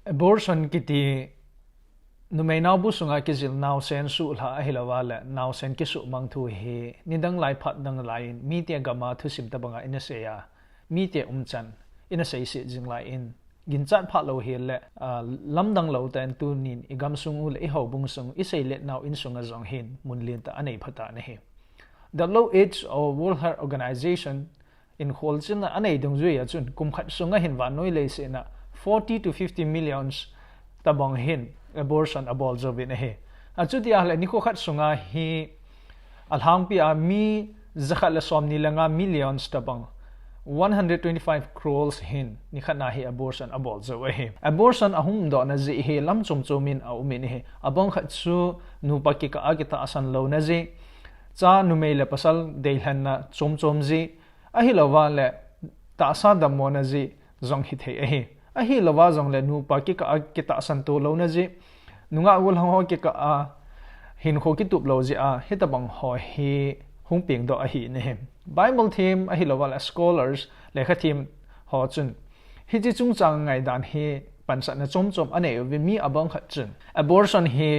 abortion kiti numei NAOBU sunga KIJIL NAOSEN su la hilawa le NAOSEN ki SUHMANG thu hi nidang lai phat dang lai mi te gama thu sim ta banga ina se ya mi te chan ina sei se jing lai in gin chat phat lo hi le lamdang lo tan tu nin igam sung le ho bung sung i sei le naw in sunga jong hin mun lin ta anei phata ne he the low age of World Health Organization in holchin anei dong zui ya chun kum khat sunga hin wa noi le se na 40 to 50 millions tabang hin abortion abol jobin he achuti ahle ni ko khat sunga hi alhang pi a mi zakhala somni langa millions tabang 125 crores hin ni khana hi abortion abol zo he abortion ahum do na ji he lam chom chomin a umin he abang khat chu nu paki ka agita asan lo na ji cha nu mei le pasal deilhan na chom chom ji a hi lawa le ta sa dam mo na ji zong hi the he a hi lawa zong le nu paki ka agita asan to lo na ji nunga ul ho ki ka a hin kho ki tup lo ji a hitabang ho hi hung ping do a hi ne Bible team a hi lawal scholars le kha team ho chun hi chi chung chang ngai dan hi pansa na chom chom ane vi mi abang kha chun abortion hi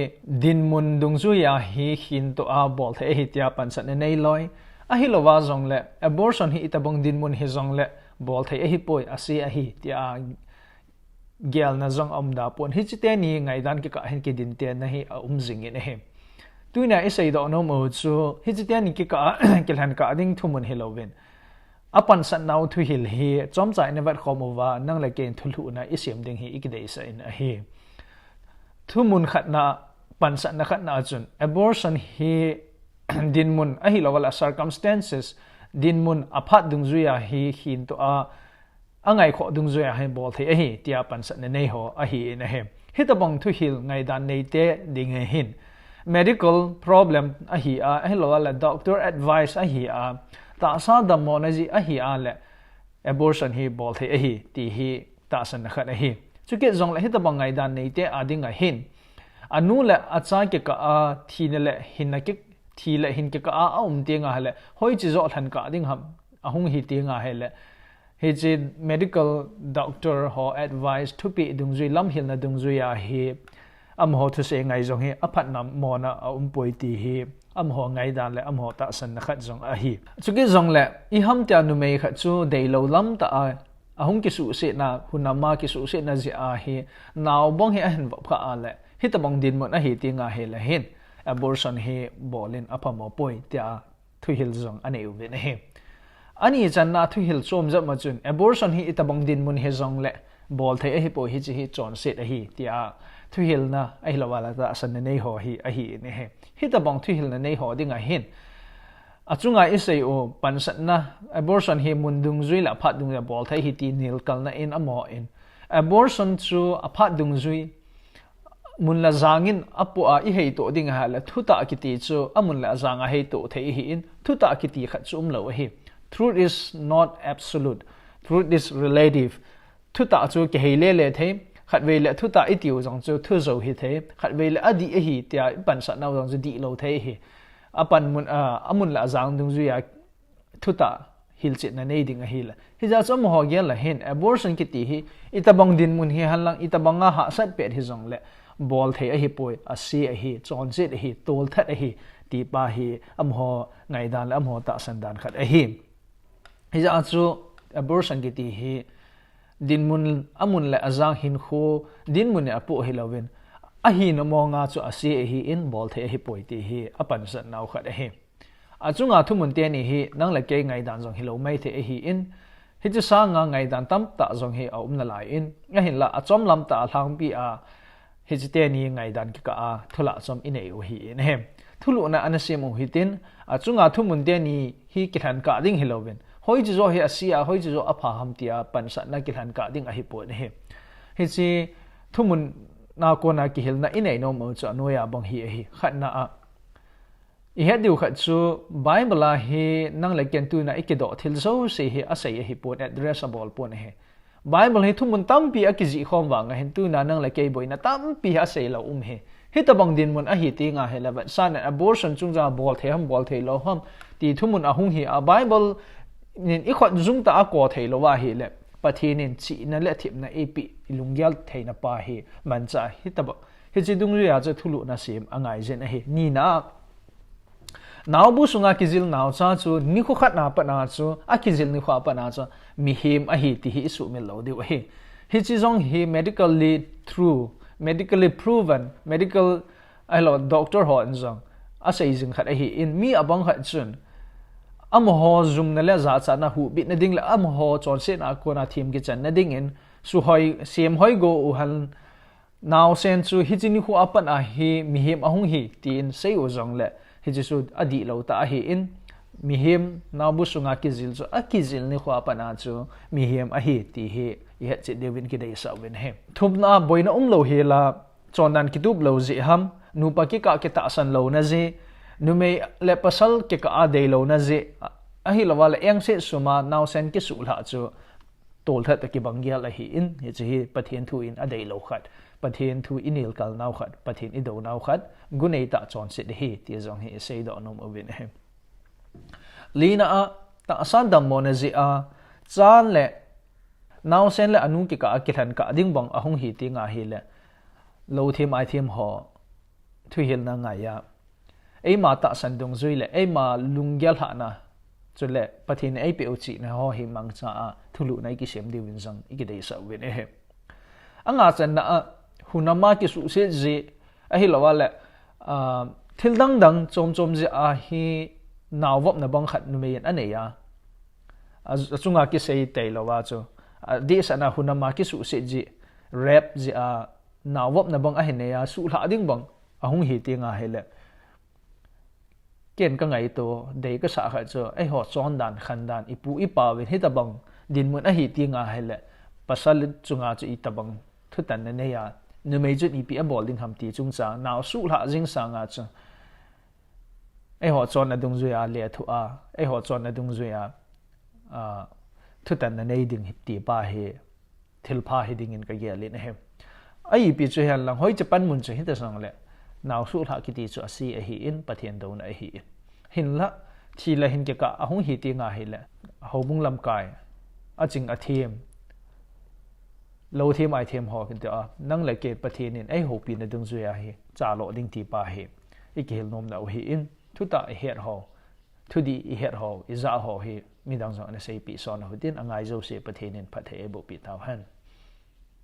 din mun dung zu ya hi hin to a bol the hi tia pansa na nei loi a hi lawa zong le abortion hi itabang din mun hi zong le bol the hi poi a si a hi tia gel na zong amda pon hi chite ni ngai dan ki ka hin ki din te na hi a jing in he tuina isei do no mo chu hi chite ni ki ka kilhan ka ding thumun hi lovin apan san naw thu hil hi chom chai ne vat khomowa nang le ken thulu na isem ding hi ikidei sa in a hi thumun khatna pan san na khatna chun abortion hi din mun a hi lawala circumstances din mun aphat dung zuya hi hin to a angai kho dung zuya hai bol the hi tia pan sa nei ho a hi in a he hitabong thu hil ngai dan nei te ding he hin medical problem a hi a hello la doctor advice a hi a ta sa da mo na ji a hi a le abortion hi bol the hi ti hi ta san khat a hi chuke zong la hitabong ngai dan nei te a ding a hin anu le acha ke ka a thi ne le hin na ki thi le hin ke ka a te nga le hoi chi zo than ka ding ham ahung hi te nga he le his medical doctor ho advice to be dung zui lam hil na dung zui ya hi am ho thu se ngai jong hi aphat nam mo na poi ti hi am ho ngai dan le am ho ta san na khat jong a hi chuki jong le I ham ta nu mei khat chu dei lo lam ta a ahung ki su se na hunama ki su se na ji a hi naw bong hi a hen kha a le hi ta bong din mo na hi ti nga he le hin abortion hi bolin apamo poi tia thu hil jong ane u ve he ani channa thu hil chom za ma chun abortion hi itabang din mun he zong le bol the hi po hi chi hi chon set a hi tia thu hil na ai lawala ta san nei ho hi a hi ne he hi tabang thu hil na nei ho dinga hin achunga isei o pansat na abortion hi mun dung zui la phat dung ya bol the hi ti nil kal na in amo in abortion chu aphat dung zui mun la zangin apu a I hei to dinga hala thuta ki ti chu amun la zanga hei to the hi in thuta ki ti khat chum lo hi truth is not absolute. Truth is relative. Thuta chu ke hele le the khat ve le thuta itiu jong chu thu zo hi the khat ve le adi hi tia pan sa naw jong chu di lo the hi apan mun amun la jang dung zu ya thuta hil chit na nei ding a hi la hi ja chom ho gel la hen abortion ki ti hi itabang din mun hi halang itabanga ha sat pe hi jong le bol the a hi poi a si a hi chon chit a hi tol that a hi ti pa hi am ho ngai dan la am ho ta san dan khat a hi hi ja chu abortion ki ti hi din mun amun le azang hin kho din mun apu hi lovin a hi no mo nga chu asi hi in bol the hi poi ti hi apan san naw khat a hi achunga thumun te ni hi nang la ke ngai dan jong hi lo mai the hi in hi chu sa nga ngai dan tam ta jong hi a na lai in nga hin la achom lam ta thlang pi a hi chu te ni ngai dan ki ka a thula chom inei u hi in he thulu na anasim u hitin achunga thumun te ni hi kithan ka ding hi lovin hoi chu zo he asia hoi chu zo apha ham tia pansa na kilhan ka ding a hi po ne he chi thumun na ko na ki hil na inei no mo cha noya bang hi khat na a I had du khat chu bible a hi nang le ken tu na ikido thil zo se hi asai hi po addressable po ne he bible hi thumun tampi a ki ji khom wa nga hen tu na nang le ke boi na tampi a sei lo he hi tabang din mun a hi ti nga he la ba san abortion chung ja bol the lo ham ti thumun a hung hi a bible nin I khot zum ta ko thei lo wa hi le pathianin chi na le thip na epi ilungyal theina pa hi mancha hitaba hi chidung ria cha thulu na sim angai zen a hi ni na NAOBU sunga KIJIL naw cha chu ni khu khat na pa na chu a KIJIL ni khwa pa na chu mi him a hi ti hi su mil lo di hi hi chi jong hi medically proven medical ai lo doctor ho an jong a sei jing khat a hi in mi abang khat chun amho zum na le za cha na hu bit na ding la amho chon se na ko na thim ki chan na ding in su hoi sem hoi go u hal NAOSEN chu hi chini khu apan a hi mi him ahung hi tin sei o jong le hi chi su adi lo ta hi in mi him NAOBU sunga KIJIL chu a KIJIL ni khu apan a chu mi him a hi ti hi ye che devin ki dei sa wen he thumna boina lo he la chonan kitub lo ji ham nu pa ki ka ke ta san lo na ji nu me le pasal ke ka a dei lo na ji a hi lawal eng se suma NAOSEN ki su la chu tol that ki bangia la hi in he chi pathian thu in a dei lo khat pathian thu inil kal naw khat pathian i do naw khat gunei ta chon se de hi ti jong hi sei do nom ovin he lina a ta san dam mon ji a chan le NAOSEN le anu ki ka kithan ka ding bang ahung hi ti nga hi le lo them ai them ho thu hil na nga ya ei ma ta san dong zui le ei ma lungyal ha na chule pathin ei pe uchi na ho hi mang cha a thulu nai ki sem di win jang i ki dei sa win he anga chan na hunama ki su se ji a hi lawa le thil dang chom ji a hi nawop na bang khat nu me yan ane ya chunga ki sei te lawa chu di sana hunama ki su se ji rap ji a nawop na bang a hi ne ya su la ding bang ahung hi ti nga hele ken ka ngai to dei ka sa kha chu ai ho chon dan khan dan ipu ipa we hi ta bang din mun a hi ti nga hele pasal chunga chu i ta bang thu tan ne ya nu mei chu i pi a bol ding ham ti chung cha naw su la jing sa nga chu ai ho chon na dung zu ya le thu a ai ho chon na dung zu ya thu tan na nei ding ti pa he thil pha hi ding in ka ge le ne he ai pi chu han lang hoi chapan mun chu hi ta sang le naw su la ki ti chu asi a hi in pathian do na hi hin la thi la hin ke ka ahung hi ti nga hi le hobung lam kai a ching a thiam lo thiam ai thiam ho kin ta nang le ke pathian in ai ho pi na dung zu ya hi cha lo ding ti pa hi i ke hil nom na hi in thu ta het ho thu di i het ho i za ho hi mi dang zong na sei pi son ho tin angai zo se pathian in phathe bo pi taw han